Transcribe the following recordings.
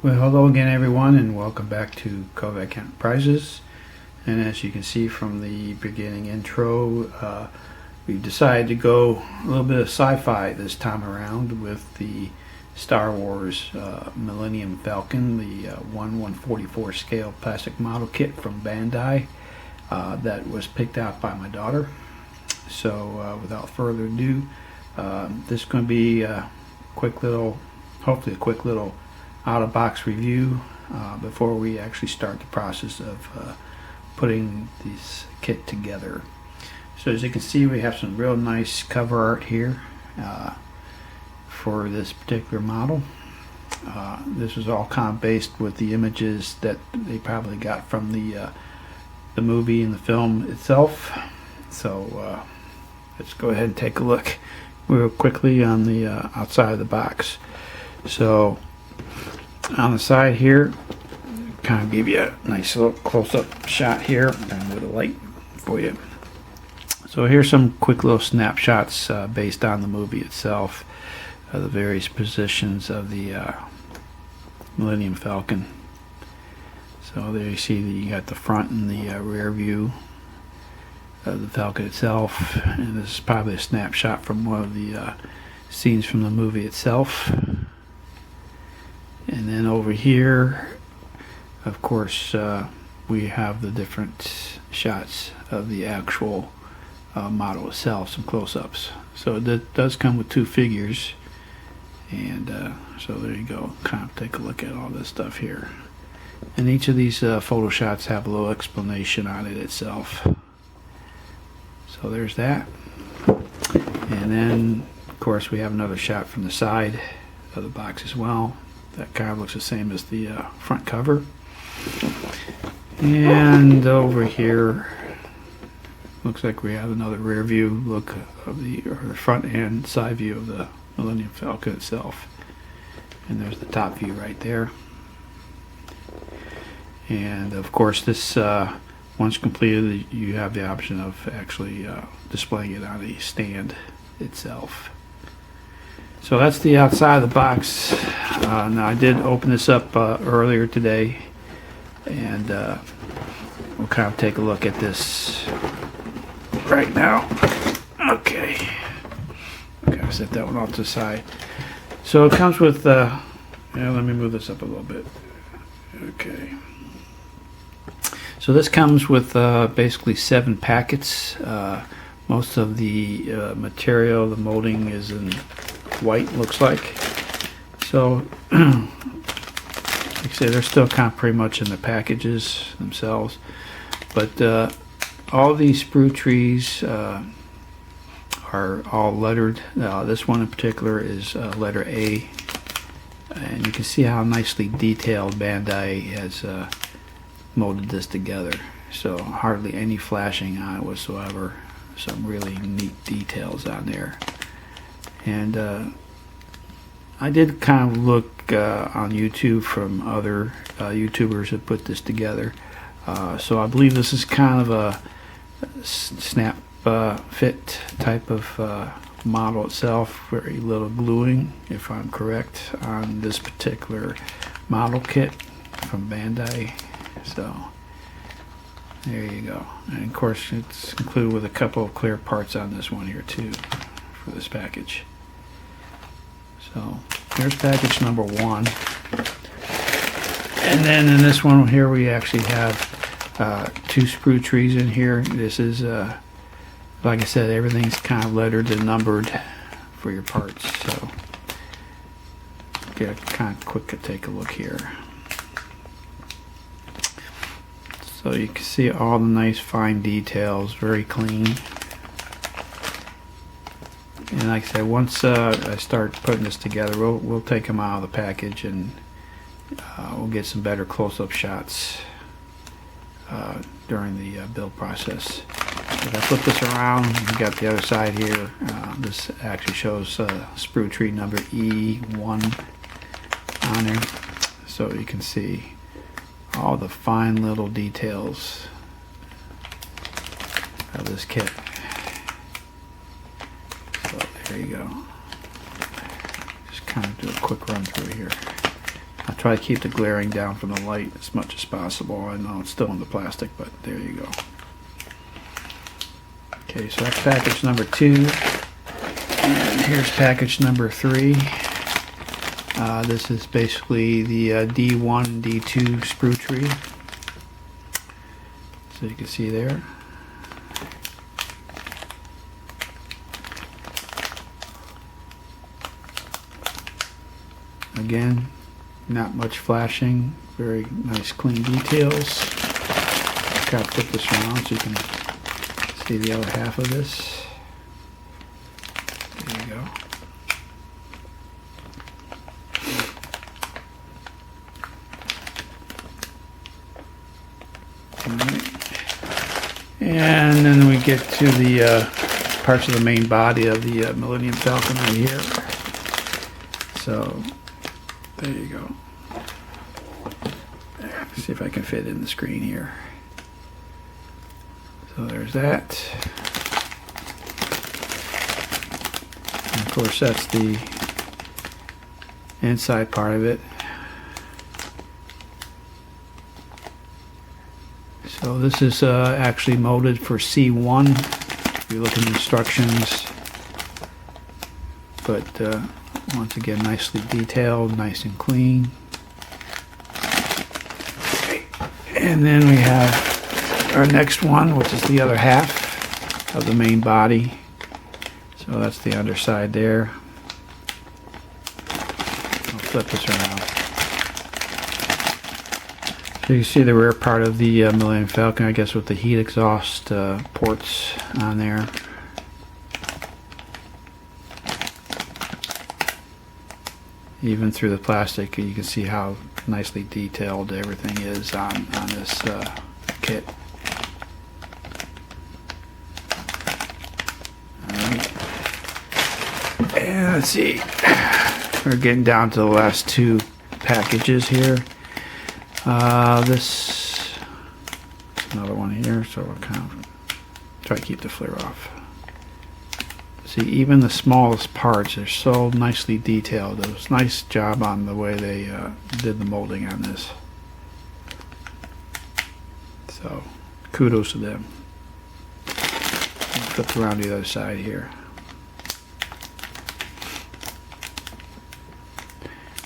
Well, hello again everyone, and welcome back to Kovac Enterprises. And as you can see from the beginning intro, we've decided to go a little bit of sci-fi this time around with the Star Wars Millennium Falcon, the 1/144 scale plastic model kit from Bandai that was picked out by my daughter. So without further ado, this is going to be a quick little, hopefully a quick little out-of-box review before we actually start the process of putting this kit together. So as you can see, we have some real nice cover art here for this particular model. This is all kind of based with the images that they probably got from the movie and the film itself. So let's go ahead and take a look real quickly on the outside of the box. So on the side here, kind of give you a nice little close-up shot here with a light for you. So here's some quick little snapshots based on the movie itself, the various positions of the Millennium Falcon. So there you see that you got the front and the rear view of the Falcon itself, and this is probably a snapshot from one of the scenes from the movie itself. And then over here, of course, we have the different shots of the actual model itself, some close-ups. So it does come with two figures, and so there you go. Kind of take a look at all this stuff here. And each of these photo shots have a little explanation on it itself. So there's that. And then, of course, we have another shot from the side of the box as well. That kind of looks the same as the front cover. And over here, looks like we have another rear view look of the front and side view of the Millennium Falcon itself. And there's the top view right there. And of course, this once completed, you have the option of actually displaying it on a stand itself. So that's the outside of the box. Now I did open this up earlier today, and we'll kind of take a look at this right now. Okay, set that one off to the side. So it comes with, let me move this up a little bit. Okay. So this comes with basically 7 packets. Most of the material, the molding is in white, looks like. So like I say, they're still kind of pretty much in the packages themselves, but all these sprue trees are all lettered. This one in particular is letter A, and you can see how nicely detailed Bandai has molded this together. So hardly any flashing on it whatsoever. Some really neat details on there. And I did kind of look on YouTube from other YouTubers that put this together. So I believe this is kind of a snap fit type of model itself. Very little gluing, if I'm correct, on this particular model kit from Bandai. So there you go. And of course, it's included with a couple of clear parts on this one here too, for this package. So here's package number 1. And then in this one here, we actually have 2 sprue trees in here. This is, like I said, everything's kind of lettered and numbered for your parts. So get a kind of quick to take a look here. So you can see all the nice fine details, very clean. And like I said, once I start putting this together, we'll take them out of the package, and we'll get some better close-up shots during the build process. If I flip this around, we got the other side here. This actually shows sprue tree number E1 on there, so you can see all the fine little details of this kit. So there you go. Just kind of do a quick run through here. I'll try to keep the glaring down from the light as much as possible. I know it's still in the plastic, but there you go. Okay, so that's package number 2. And here's package number 3. This is basically the D1 and D2 sprue tree. So you can see there. Again, not much flashing, very nice clean details. Kind of flip this around so you can see the other half of this. There you go. Alright. And then we get to the parts of the main body of the Millennium Falcon right here. So there you go. There, see if I can fit in the screen here. So there's that. And of course that's the inside part of it. So this is actually molded for C1. If you look in the instructions. But once again, nicely detailed, nice and clean. Okay. And then we have our next one, which is the other half of the main body. So that's the underside there. I'll flip this around. So you can see the rear part of the Millennium Falcon, I guess, with the heat exhaust ports on there. Even through the plastic, you can see how nicely detailed everything is on this kit. Alright. And let's see, we're getting down to the last 2 packages here. This, another one here, so we'll kind of try to keep the flare off. See, even the smallest parts are so nicely detailed. It was a nice job on the way they did the molding on this. So, kudos to them. Flip around the other side here.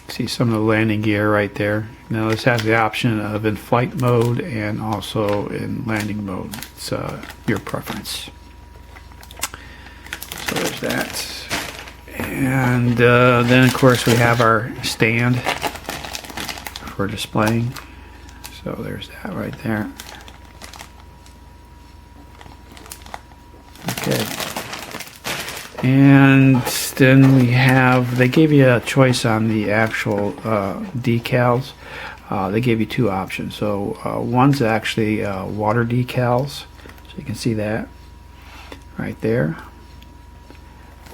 See some of the landing gear right there. Now this has the option of in flight mode and also in landing mode. It's your preference. So there's that. And then of course we have our stand for displaying. So there's that right there. Okay. And then we have, they gave you a choice on the actual decals. They gave you 2 options. So one's actually water decals. So you can see that right there.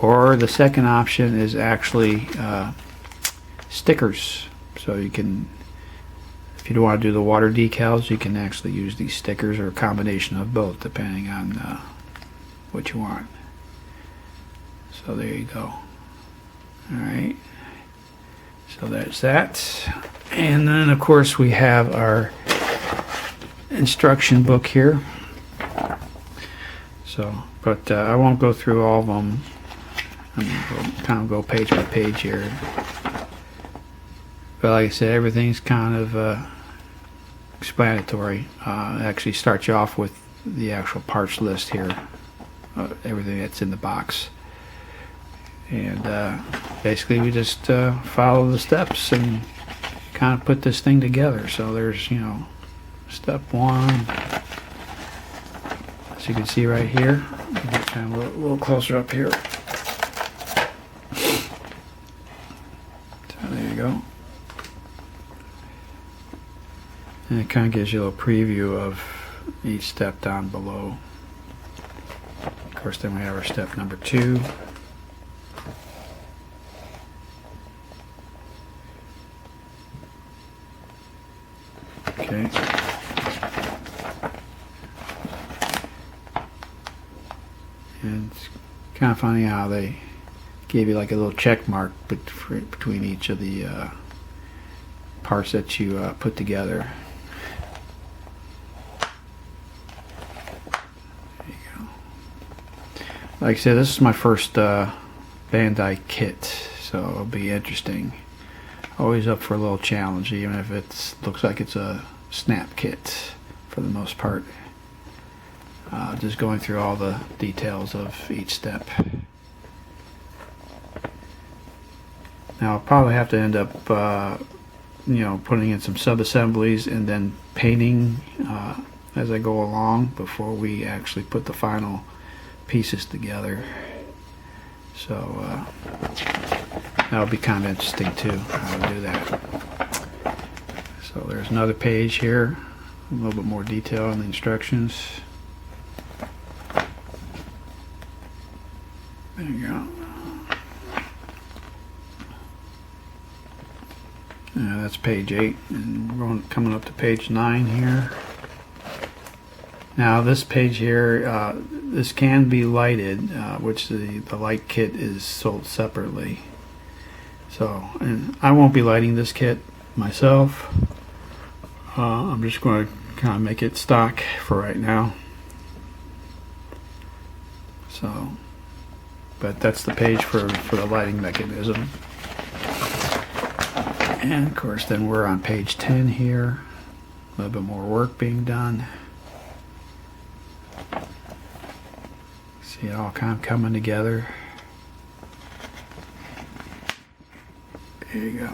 Or the second option is actually stickers. So you can, if you don't want to do the water decals, you can actually use these stickers or a combination of both depending on what you want. So there you go. Alright. So there's that. And then of course we have our instruction book here. So, but I won't go through all of them. I'm going to kind of go page by page here. But like I said, everything's kind of explanatory. It actually starts you off with the actual parts list here. Everything that's in the box. And basically we just follow the steps and kind of put this thing together. So there's, you know, step 1, as you can see right here. Get kind of a little closer up here. So there you go. And it kind of gives you a little preview of each step down below. Of course, then we have our step number 2. Okay. And it's kind of funny how they gave you like a little check mark between each of the parts that you put together. There you go. Like I said, this is my first Bandai kit, so it'll be interesting. Always up for a little challenge, even if it looks like it's a snap kit for the most part. Just going through all the details of each step. Now I'll probably have to end up putting in some sub-assemblies and then painting as I go along before we actually put the final pieces together. So that'll be kind of interesting too, how to do that. So there's another page here, a little bit more detail on the instructions. There you go. That's page 8, and we're coming up to page 9 here. Now this page here, this can be lighted, which the light kit is sold separately. So, and I won't be lighting this kit myself. I'm just going to kind of make it stock for right now. So, but that's the page for the lighting mechanism. And of course then we're on page 10 here. A little bit more work being done. See it all kind of coming together. There you go.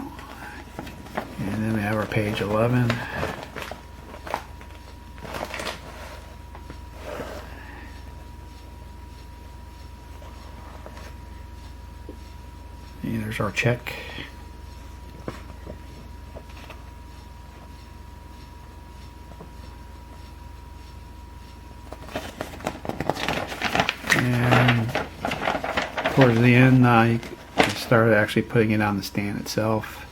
And then we have our page 11. And there's our check. And towards the end, I started actually putting it on the stand itself.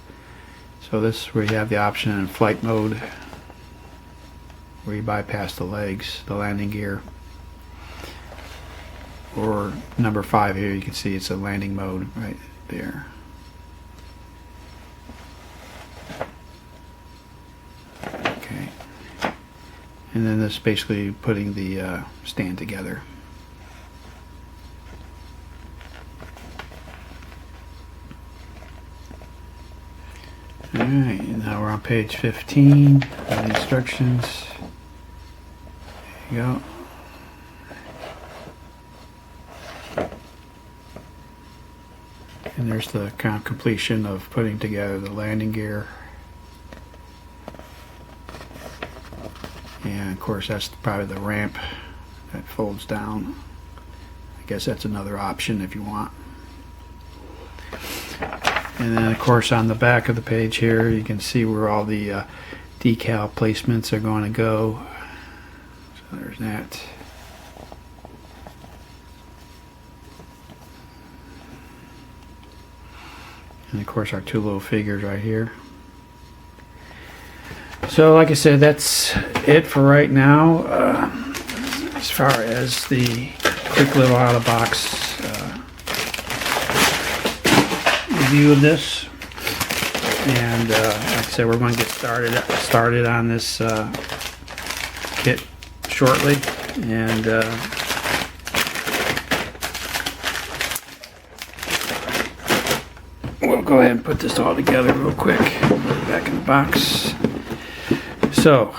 So this is where you have the option in flight mode, where you bypass the legs, the landing gear. Or number 5 here, you can see it's a landing mode right there. Okay. And then this is basically putting the stand together. Alright, now we're on page 15, the instructions. There you go. And there's the kind of completion of putting together the landing gear. And of course that's probably the ramp that folds down. I guess that's another option if you want. And then of course on the back of the page here you can see where all the decal placements are going to go. So there's that. And of course our 2 little figures right here. So like I said, that's it for right now as far as the quick little out of box review of this. And like I said, we're going to get started on this kit shortly, and we'll go ahead and put this all together real quick. Put it back in the box. So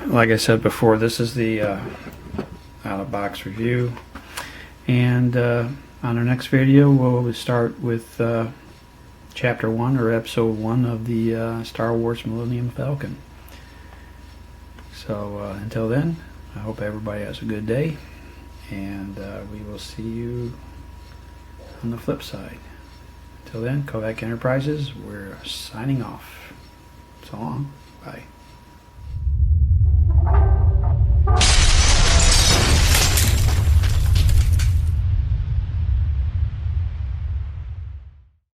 like I said before, this is the out of box review, and on our next video we'll start with Chapter 1 or Episode 1 of the Star Wars Millennium Falcon. So until then, I hope everybody has a good day, and we will see you on the flip side. Until then, Kovac Enterprises, we're signing off. So long. Bye.